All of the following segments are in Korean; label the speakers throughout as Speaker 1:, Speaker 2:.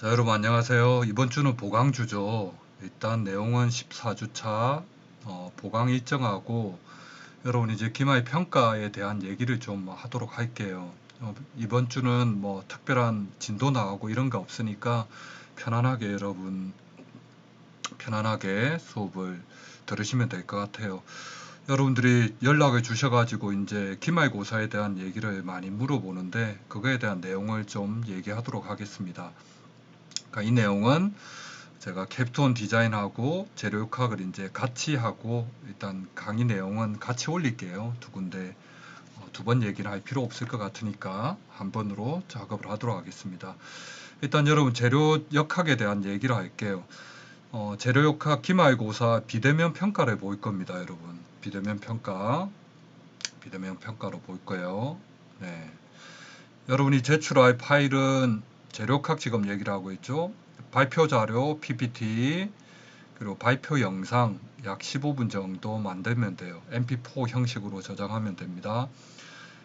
Speaker 1: 자, 여러분 안녕하세요. 이번 주는 보강주죠. 일단 내용은 14주차 보강 일정하고 여러분 이제 기말 평가에 대한 얘기를 좀 하도록 할게요. 이번 주는 뭐 특별한 진도 나가고 이런 거 없으니까 편안하게 여러분 편안하게 수업을 들으시면 될 것 같아요. 여러분들이 연락을 주셔가지고 이제 기말고사에 대한 얘기를 많이 물어보는데 그거에 대한 내용을 좀 얘기하도록 하겠습니다. 그러니까 이 내용은 제가 캡톤 디자인하고 재료역학을 이제 같이 하고 일단 강의 내용은 같이 올릴게요. 두 군데 두 번 얘기를 할 필요 없을 것 같으니까 한 번으로 작업을 하도록 하겠습니다. 일단 여러분 재료역학에 대한 얘기를 할게요. 재료역학 기말고사 비대면 평가를 볼 겁니다, 여러분. 비대면 평가로 볼 거예요. 네. 여러분이 제출할 파일은 재료역학 지금 얘기를 하고 있죠. 발표 자료, PPT, 그리고 발표 영상 약 15분 정도 만들면 돼요. MP4 형식으로 저장하면 됩니다.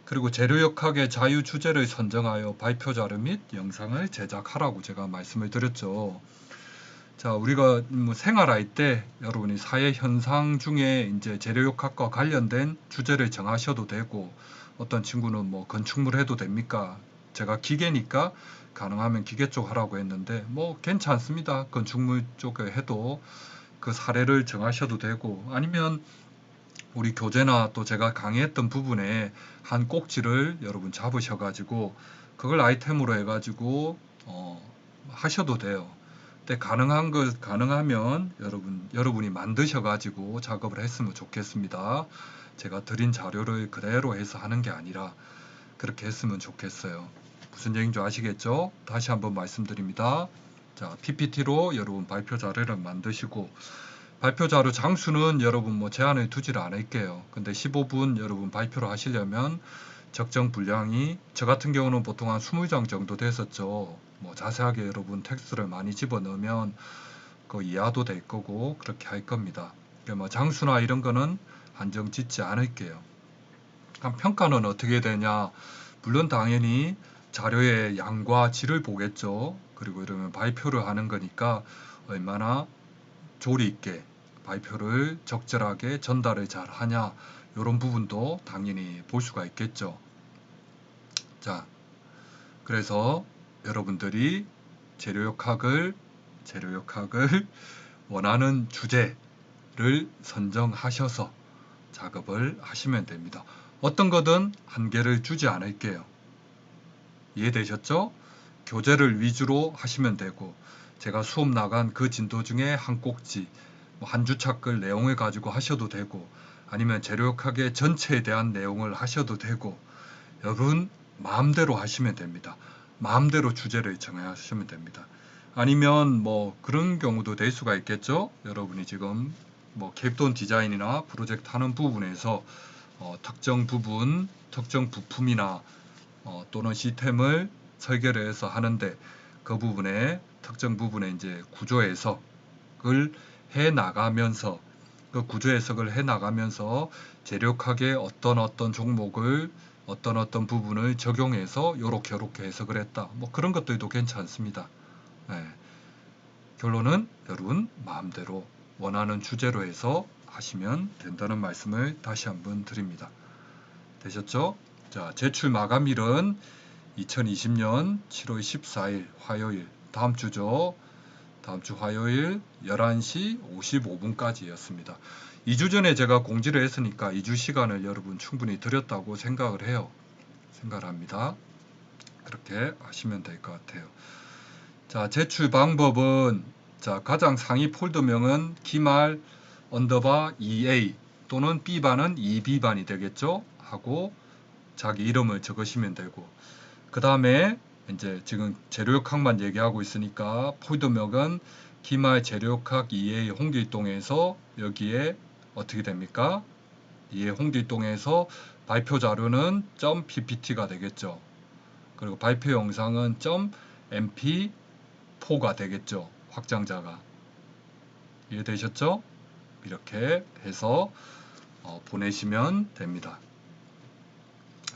Speaker 1: 그리고 재료역학의 자유 주제를 선정하여 발표 자료 및 영상을 제작하라고 제가 말씀을 드렸죠. 자, 우리가 뭐 생활할 때 여러분이 사회 현상 중에 이제 재료역학과 관련된 주제를 정하셔도 되고, 어떤 친구는 뭐 건축물 해도 됩니까? 제가 기계니까 가능하면 기계 쪽 하라고 했는데 뭐 괜찮습니다. 건축물 쪽에 해도 그 사례를 정하셔도 되고, 아니면 우리 교재나 또 제가 강의했던 부분에 한 꼭지를 여러분 잡으셔가지고 그걸 아이템으로 해가지고 하셔도 돼요. 근데 가능하면 여러분이 만드셔가지고 작업을 했으면 좋겠습니다. 제가 드린 자료를 그대로 해서 하는 게 아니라 그렇게 했으면 좋겠어요. 무슨 얘기인지 아시겠죠? 다시 한번 말씀드립니다. 자, PPT로 여러분 발표 자료를 만드시고, 발표 자료 장수는 여러분 뭐 제한을 두지를 않을게요. 근데 15분 여러분 발표를 하시려면 적정 분량이 저 같은 경우는 보통 한 20장 정도 됐었죠. 뭐 자세하게 여러분 텍스트를 많이 집어넣으면 그 이하도 될 거고 그렇게 할 겁니다. 그러니까 뭐 장수나 이런 거는 한정 짓지 않을게요. 그럼 평가는 어떻게 되냐? 물론 당연히 자료의 양과 질을 보겠죠. 그리고 이러면 발표를 하는 거니까 얼마나 조리 있게 발표를 적절하게 전달을 잘 하냐, 이런 부분도 당연히 볼 수가 있겠죠. 자, 그래서 여러분들이 재료역학을 원하는 주제를 선정하셔서 작업을 하시면 됩니다. 어떤 거든 한계를 주지 않을게요. 이해되셨죠? 교재를 위주로 하시면 되고, 제가 수업 나간 그 진도 중에 한 꼭지, 한 주차글 내용을 가지고 하셔도 되고, 아니면 재료역학의 전체에 대한 내용을 하셔도 되고, 여러분 마음대로 하시면 됩니다. 마음대로 주제를 정하시면 됩니다. 아니면 뭐 그런 경우도 될 수가 있겠죠. 여러분이 지금 뭐 캡톤 디자인이나 프로젝트 하는 부분에서 특정 부분, 특정 부품이나 또는 시스템을 설계를 해서 하는데, 그 부분에 특정 부분에 이제 구조 해석을 해 나가면서, 그 구조 해석을 해 나가면서 재료학의 어떤 종목을 어떤 부분을 적용해서 요렇게 해석을 했다. 뭐 그런 것들도 괜찮습니다. 네. 결론은 여러분 마음대로 원하는 주제로 해서 하시면 된다는 말씀을 다시 한번 드립니다. 되셨죠? 자, 제출 마감일은 2020년 7월 14일 화요일, 다음 주죠. 다음 주 화요일 11시 55분까지였습니다. 2주 전에 제가 공지를 했으니까 2주 시간을 여러분 충분히 드렸다고 생각을 해요. 생각을 합니다. 그렇게 하시면 될 것 같아요. 자, 제출 방법은, 자, 가장 상위 폴더명은 기말 언더바 2A 또는 B반은 2B반이 되겠죠? 하고 자기 이름을 적으시면 되고, 그 다음에 이제 지금 재료역학만 얘기하고 있으니까 폴더명은 기말 재료역학 2A 홍길동에서 여기에 어떻게 됩니까? 2A 홍길동에서 발표 자료는 .ppt가 되겠죠. 그리고 발표 영상은 .mp4가 되겠죠. 확장자가. 이해되셨죠? 이렇게 해서 보내시면 됩니다.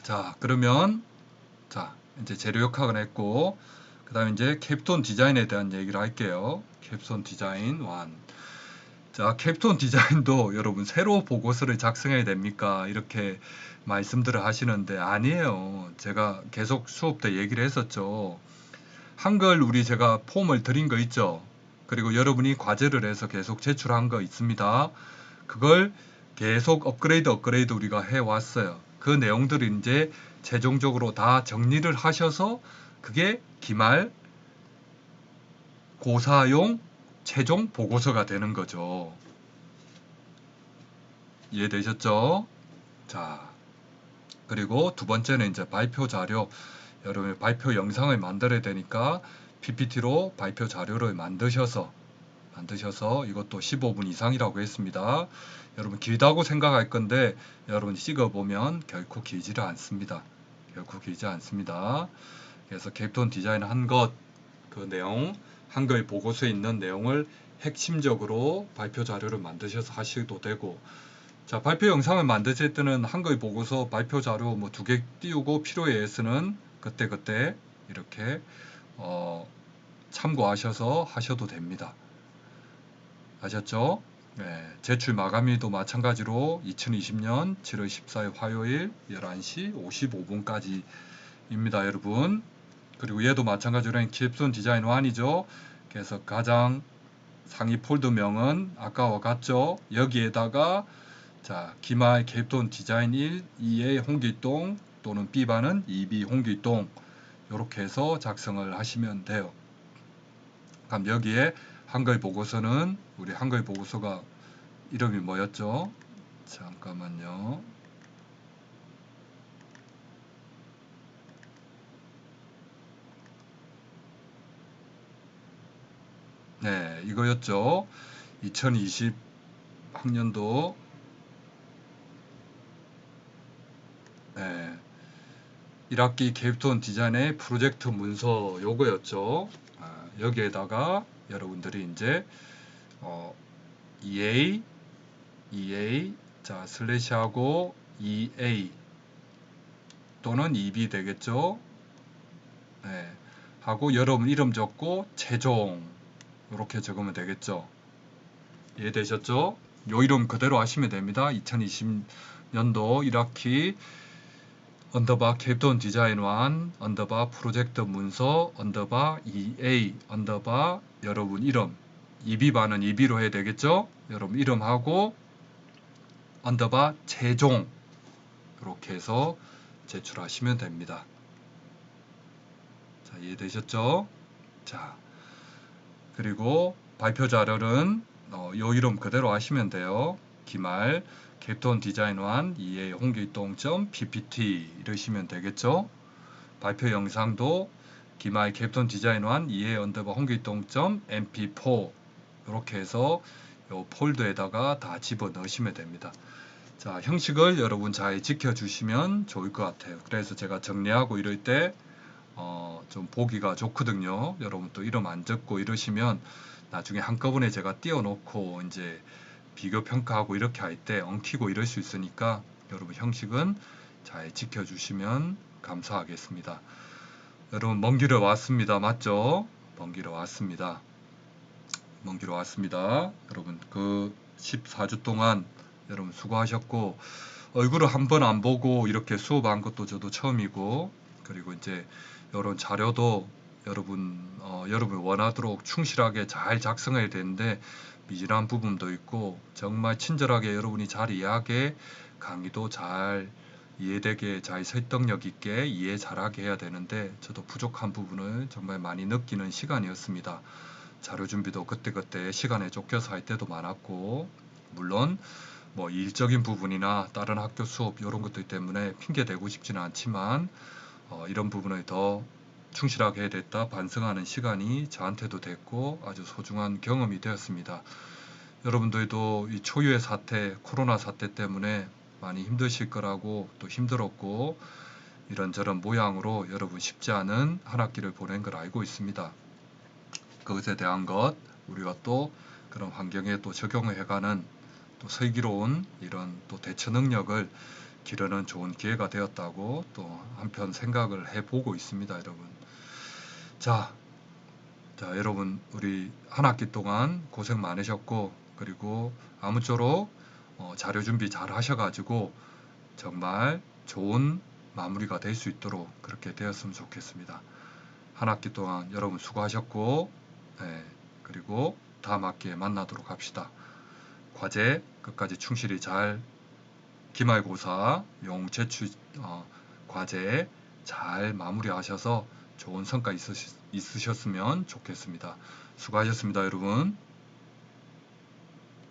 Speaker 1: 자, 그러면 자, 이제 재료역학은 했고, 그 다음에 이제 캡스톤 디자인에 대한 얘기를 할게요. 캡스톤 디자인 1. 자, 캡스톤 디자인도 여러분 새로 보고서를 작성해야 됩니까? 이렇게 말씀들을 하시는데 아니에요. 제가 계속 수업 때 얘기를 했었죠. 한글 우리 제가 폼을 드린 거 있죠. 그리고 여러분이 과제를 해서 계속 제출한 거 있습니다. 그걸 계속 업그레이드 우리가 해왔어요. 그 내용들을 이제 최종적으로 다 정리를 하셔서 그게 기말 고사용 최종 보고서가 되는 거죠. 이해되셨죠? 자, 그리고 두 번째는 이제 발표 자료. 여러분 발표 영상을 만들어야 되니까 PPT로 발표 자료를 만드셔서 이것도 15분 이상이라고 했습니다. 여러분 길다고 생각할 건데 여러분 찍어보면 결코 길지를 않습니다. 결코 길지 않습니다. 그래서 캡스톤 디자인 한 것, 그 내용, 한글 보고서에 있는 내용을 핵심적으로 발표 자료를 만드셔서 하셔도 되고, 자, 발표 영상을 만드실 때는 한글 보고서 발표 자료 뭐 2개 띄우고 필요에 의해서는 그때그때 이렇게 참고하셔서 하셔도 됩니다. 아셨죠? 네, 제출 마감일도 마찬가지로 2020년 7월 14일 화요일 11시 55분까지입니다, 여러분. 그리고 얘도 마찬가지로 캡스톤 디자인 1이죠. 그래서 가장 상위 폴더명은 아까와 같죠. 여기에다가 자, 기말 캡스톤 디자인 1, 2의 홍길동 또는 B반은 2B 홍길동 이렇게 해서 작성을 하시면 돼요. 그럼 여기에 한글 보고서는 우리 한글 보고서가 이름이 뭐였죠? 잠깐만요. 네, 이거였죠. 2020 학년도 네, 1학기 캡스톤 디자인의 프로젝트 문서 요거였죠. 여기에다가 여러분들이 이제 EA 자 슬래시하고 EA 또는 EB 되겠죠. 네, 하고 여러분 이름 적고 최종 이렇게 적으면 되겠죠. 이해되셨죠? 요 이름 그대로 하시면 됩니다. 2020년도 1학기 언더바 캡스톤 디자인 1 언더바 프로젝트 문서 언더바 EA 언더바 여러분 이름 EB반은 EB로 해야 되겠죠? 여러분 이름하고 언더바 최종 이렇게 해서 제출하시면 됩니다. 자, 이해되셨죠? 자, 그리고 발표 자료는 요 이름 그대로 하시면 돼요. 기말 캡스톤 디자인 1 EA 홍길동.ppt 이러시면 되겠죠. 발표 영상도 기말 캡스톤 디자인 1 EA 언더바 홍길동.mp4 이렇게 해서 요 폴더에다가 다 집어 넣으시면 됩니다. 자, 형식을 여러분 잘 지켜주시면 좋을 것 같아요. 그래서 제가 정리하고 이럴 때 좀 보기가 좋거든요. 여러분 또 이름 안 적고 이러시면 나중에 한꺼번에 제가 띄워놓고 이제 비교 평가하고 이렇게 할 때 엉키고 이럴 수 있으니까 여러분 형식은 잘 지켜주시면 감사하겠습니다. 여러분 먼 길을 왔습니다. 맞죠? 먼 길을 왔습니다. 먼 길을 왔습니다. 여러분 그 14주 동안 여러분 수고하셨고 얼굴을 한 번 안 보고 이렇게 수업한 것도 저도 처음이고 그리고 이제 이런 자료도 여러분 원하도록 충실하게 잘 작성해야 되는데 미진한 부분도 있고 정말 친절하게 여러분이 잘 이해하게 강의도 잘 이해되게 잘 설득력 있게 이해 잘하게 해야 되는데 저도 부족한 부분을 정말 많이 느끼는 시간이었습니다. 자료 준비도 그때그때 시간에 쫓겨서 할 때도 많았고 물론 뭐 일적인 부분이나 다른 학교 수업 이런 것들 때문에 핑계 대고 싶지는 않지만 이런 부분을 더 충실하게 해야 됐다 반성하는 시간이 저한테도 됐고 아주 소중한 경험이 되었습니다. 여러분들도 이 초유의 사태, 코로나 사태 때문에 많이 힘드실 거라고 또 힘들었고 이런저런 모양으로 여러분 쉽지 않은 한 학기를 보낸 걸 알고 있습니다. 그것에 대한 것 우리가 또 그런 환경에 또 적용을 해가는 또 슬기로운 이런 또 대처 능력을 기르는 좋은 기회가 되었다고 또 한편 생각을 해보고 있습니다, 여러분. 자, 여러분 우리 한 학기 동안 고생 많으셨고, 그리고 아무쪼록 자료 준비 잘 하셔가지고 정말 좋은 마무리가 될 수 있도록 그렇게 되었으면 좋겠습니다. 한 학기 동안 여러분 수고하셨고, 그리고 다음 학기에 만나도록 합시다. 과제 끝까지 충실히 잘, 기말고사, 영재추 과제 잘 마무리하셔서 좋은 성과 있으셨으면 좋겠습니다. 수고하셨습니다, 여러분.